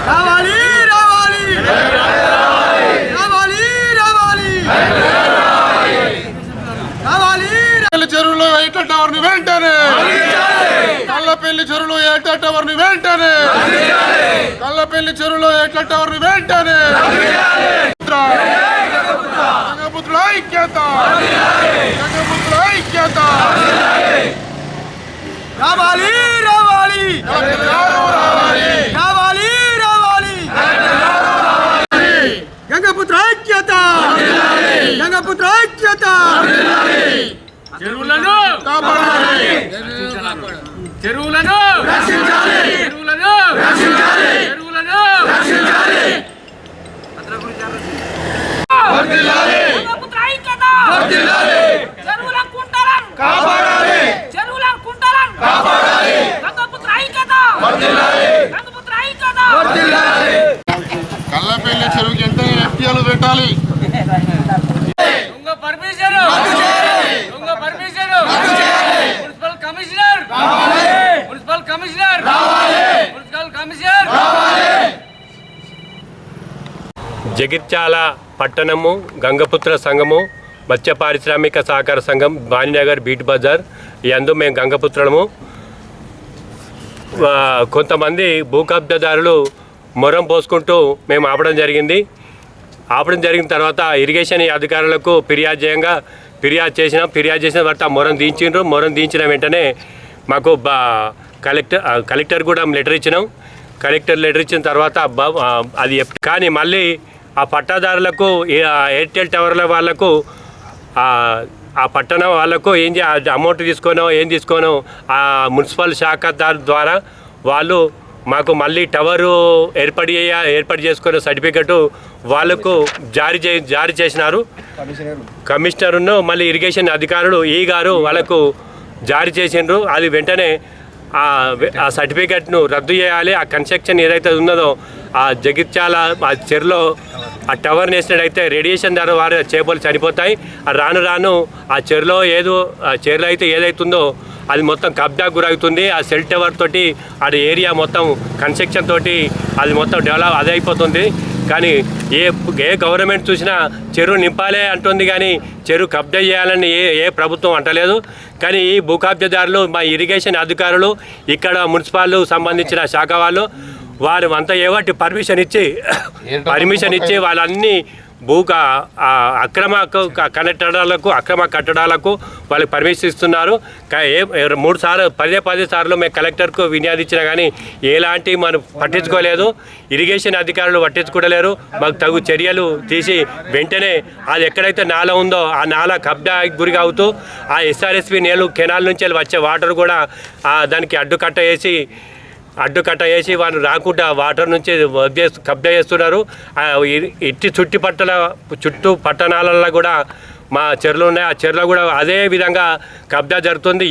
రావాలి రావాలి రావాలి రావాలి రావాలి. చెరువులో ఎయిటర్ టవర్ని వెంటనే, కల్లపల్లి చెరువులో ఎయిటర్ టవర్ని వెంటనే, కల్లపల్లి చెరువులో ఎయిటర్ టవర్ని వెంటనే. గంగపుత్రుల ఐక్యత, గంగపుత్రుల ఐక్యత. రావాలి రావాలి రావాలి రావాలి. గంగపుత్ర ఐక్యత, గంగపుత్ర ఐక్యత. చెరువులను కాపాడాలి, చెరువులను రక్షించాలి, చెరువులను రక్షించాలి, చెరువులను రక్షించాలి. వర్ధిల్లాలి, గంగపుత్ర ఐక్యత. వర్ధిల్లాలి, చెరువుల కుంటలను కాపాడాలి, చెరువుల కుంటలను కాపాడాలి. గంగపుత్ర ఐక్యత. వర్ధిల్లాలి, గంగపుత్ర ఐక్యత. వర్ధిల్లాలి. కల్లపల్లి చెరువుకి ఎంత ఎఫ్టీఎల్ పెట్టాలి. దొంగ పర్మిషన్, దొంగ permission. Municipal commissioner, municipal commissioner, municipal commissioner. Jagtial పట్టణము గంగపుత్ర సంఘము మత్స్య పారిశ్రామిక సహకార సంఘం వాణినగర్ బీట్ బజార్ యందు మేము గంగపుత్రము. కొంతమంది భూ కబ్జాదారులు మొరం పోసుకుంటూ మేము ఆపడం జరిగింది. ఆపడం జరిగిన తర్వాత ఇరిగేషన్ అధికారులకు ఫిర్యాదు చేసిన తర్వాత మొరం దించిండ్రు. మొరం దించిన వెంటనే మాకు కలెక్టర్ కూడా లెటర్ ఇచ్చినాం. కలెక్టర్ లెటర్ ఇచ్చిన తర్వాత అది కానీ మళ్ళీ ఆ పట్టాదారులకు ఎయిర్టెల్ టవర్ల వాళ్ళకు ఆ పట్టణం వాళ్ళకు అమౌంట్ తీసుకోనో ఏం తీసుకోనో ఆ మున్సిపల్ శాఖ ద్వారా వాళ్ళు మాకు మళ్ళీ టవరు ఏర్పాటు చేసుకున్న సర్టిఫికెట్ వాళ్ళకు జారీ చేసినారు. కమిషనర్ను మళ్ళీ ఇరిగేషన్ అధికారులు గారు వాళ్ళకు జారీ చేసిండ్రు. అది వెంటనే ఆ సర్టిఫికెట్ను రద్దు చేయాలి. ఆ కన్స్ట్రక్షన్ ఏదైతే ఉన్నదో ఆ జగిత్యాల ఆ చెరువులో ఆ టవర్ వేసినట్టయితే రేడియేషన్ ద్వారా వారి చేపలు చనిపోతాయి. రాను రాను ఆ చెరువులో అయితే ఏదైతుందో అది మొత్తం కబ్జాకు గురవుతుంది. ఆ సెల్ టవర్ తోటి అది ఏరియా మొత్తం కన్స్ట్రక్షన్ తోటి అది మొత్తం డెవలప్ అది అయిపోతుంది. కానీ ఏ గవర్నమెంట్ చూసినా చెరువు నింపాలే అంటుంది, కానీ చెరువు కబ్జా చేయాలని ఏ ప్రభుత్వం అంటలేదు. కానీ ఈ భూ కబ్జాదారులు మా ఇరిగేషన్ అధికారులు ఇక్కడ మున్సిపాల్ సంబంధించిన శాఖ వాళ్ళు వారు అంతా ఏవాటి పర్మిషన్ ఇచ్చి వాళ్ళన్నీ అక్రమ కట్టడాలకు వాళ్ళకి పర్మిషన్ ఇస్తున్నారు. 10 సార్లు మేము కలెక్టర్కు వినియోగించినా కానీ ఎలాంటి మనం పట్టించుకోలేదు. ఇరిగేషన్ అధికారులు పట్టించుకోలేరు. మాకు తగు చర్యలు తీసి వెంటనే అది ఎక్కడైతే నాల ఉందో ఆ నాల కబ్జా గురి అవుతూ ఆ ఎస్ఆర్ఎస్పి నీళ్ళు కెనాల్ నుంచి వచ్చే వాటర్ కూడా దానికి అడ్డుకట్ట వేసి వాళ్ళు రాకుండా వాటర్ నుంచి కబ్జా చేస్తున్నారు. చుట్టూ పట్టణాలలో కూడా మా చెరువులు ఉన్నాయి. ఆ చెరువులో కూడా అదే విధంగా కబ్జా జరుగుతుంది.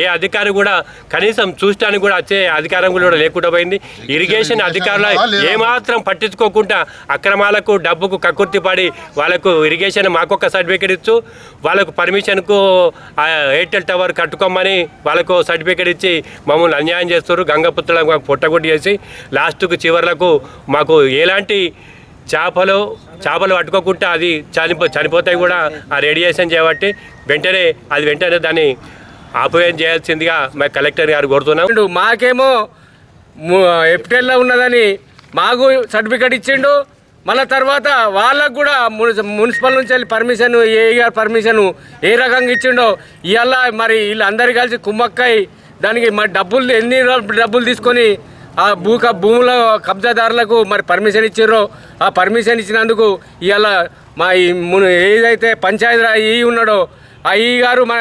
ఏ అధికారి కూడా కనీసం చూడటానికి కూడా వచ్చే అధికారం కూడా లేకుండా పోయింది. ఇరిగేషన్ అధికారులు ఏమాత్రం పట్టించుకోకుండా అక్రమాలకు డబ్బుకు కక్కుర్తి పడి వాళ్ళకు ఇరిగేషన్ మాకొక సర్టిఫికేట్ ఇచ్చు వాళ్ళకు పర్మిషన్కు ఎయిర్టెల్ టవర్ కట్టుకోమని వాళ్ళకు సర్టిఫికేట్ ఇచ్చి మమ్మల్ని అన్యాయం చేస్తారు. గంగపుత్రులకు మాకు పొట్టగొట్టి చేసి లాస్ట్కు చివర్లకు మాకు ఎలాంటి చేపలు పట్టుకోకుండా అది చనిపోతాయి కూడా ఆ రేడియేషన్ చేయబట్టి వెంటనే దాన్ని ఆపరేషన్ చేయాల్సిందిగా మా కలెక్టర్ గారు కోరుతున్నాం. మాకేమో ఎఫ్టెల్లో ఉన్నదని మాకు సర్టిఫికేట్ ఇచ్చిండు. మళ్ళీ తర్వాత వాళ్ళకు కూడా మున్సిపల్ నుంచి వెళ్ళి పర్మిషన్ గారు పర్మిషన్ ఏ రకంగా ఇచ్చిండో ఇవాళ మరి వీళ్ళందరూ కలిసి కుమ్మక్కై దానికి మరి ఎన్ని డబ్బులు తీసుకొని ఆ భూముల కబ్జాదారులకు మరి పర్మిషన్ ఇచ్చారో ఆ పర్మిషన్ ఇచ్చినందుకు ఇవాళ మా ఏదైతే పంచాయతీ ఉన్నాడో ఆ గారు మా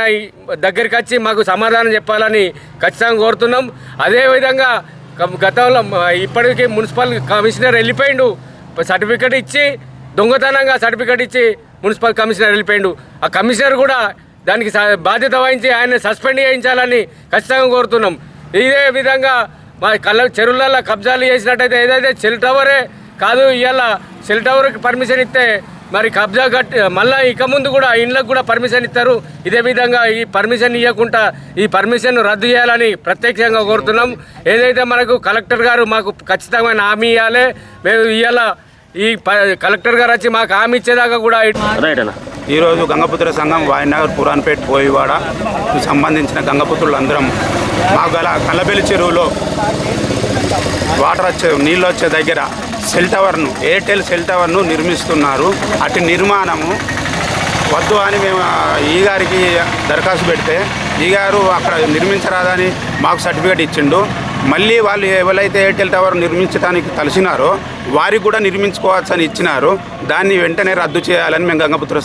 దగ్గరికి వచ్చి మాకు సమాధానం చెప్పాలని ఖచ్చితంగా కోరుతున్నాం. అదేవిధంగా గతంలో ఇప్పటికీ మున్సిపల్ కమిషనర్ వెళ్ళిపోయిండు. సర్టిఫికెట్ ఇచ్చి దొంగతనంగా సర్టిఫికెట్ ఇచ్చి మున్సిపల్ కమిషనర్ వెళ్ళిపోయిండు. ఆ కమిషనర్ కూడా దానికి బాధ్యత వహించి ఆయన సస్పెండ్ చేయించాలని ఖచ్చితంగా కోరుతున్నాం. ఇదే విధంగా మా చెరువులలో కబ్జాలు చేసినట్టయితే ఏదైతే సెల్ టవరే కాదు ఇవాళ సెల్ టవర్కి పర్మిషన్ ఇస్తే మరి కబ్జా కట్టి మళ్ళీ ఇక ముందు కూడా ఇండ్లకు కూడా పర్మిషన్ ఇస్తారు. ఇదే విధంగా ఈ పర్మిషన్ ఇవ్వకుండా ఈ పర్మిషన్ రద్దు చేయాలని ప్రత్యక్షంగా కోరుతున్నాం. ఏదైతే మనకు కలెక్టర్ గారు మాకు ఖచ్చితమైన హామీ ఇవ్వాలి. మేము ఇవాళ ఈ కలెక్టర్ గారు వచ్చి మాకు హామీ ఇచ్చేదాకా కూడా ఈరోజు గంగపుత్ర సంఘం వాయినగర్ పురాన్పేట్ కోయివాడకు సంబంధించిన గంగపుత్రులందరం మాకు గల కల్లబెల్లి చెరువులో నీళ్ళు వచ్చే దగ్గర సెల్ టవర్ను ఎయిర్టెల్ సెల్ టవర్ను నిర్మిస్తున్నారు. అటు నిర్మాణము వద్దు అని మేము ఈ గారికి దరఖాస్తు పెడితే ఈ గారు అక్కడ నిర్మించరాదని మాకు సర్టిఫికేట్ ఇచ్చిండు. మళ్ళీ వాళ్ళు ఎవరైతే ఎయిర్టెల్ టవర్ నిర్మించడానికి కలిసినారో వారికి కూడా నిర్మించుకోవచ్చని ఇచ్చినారు. దాన్ని వెంటనే రద్దు చేయాలని మేము గంగపుత్ర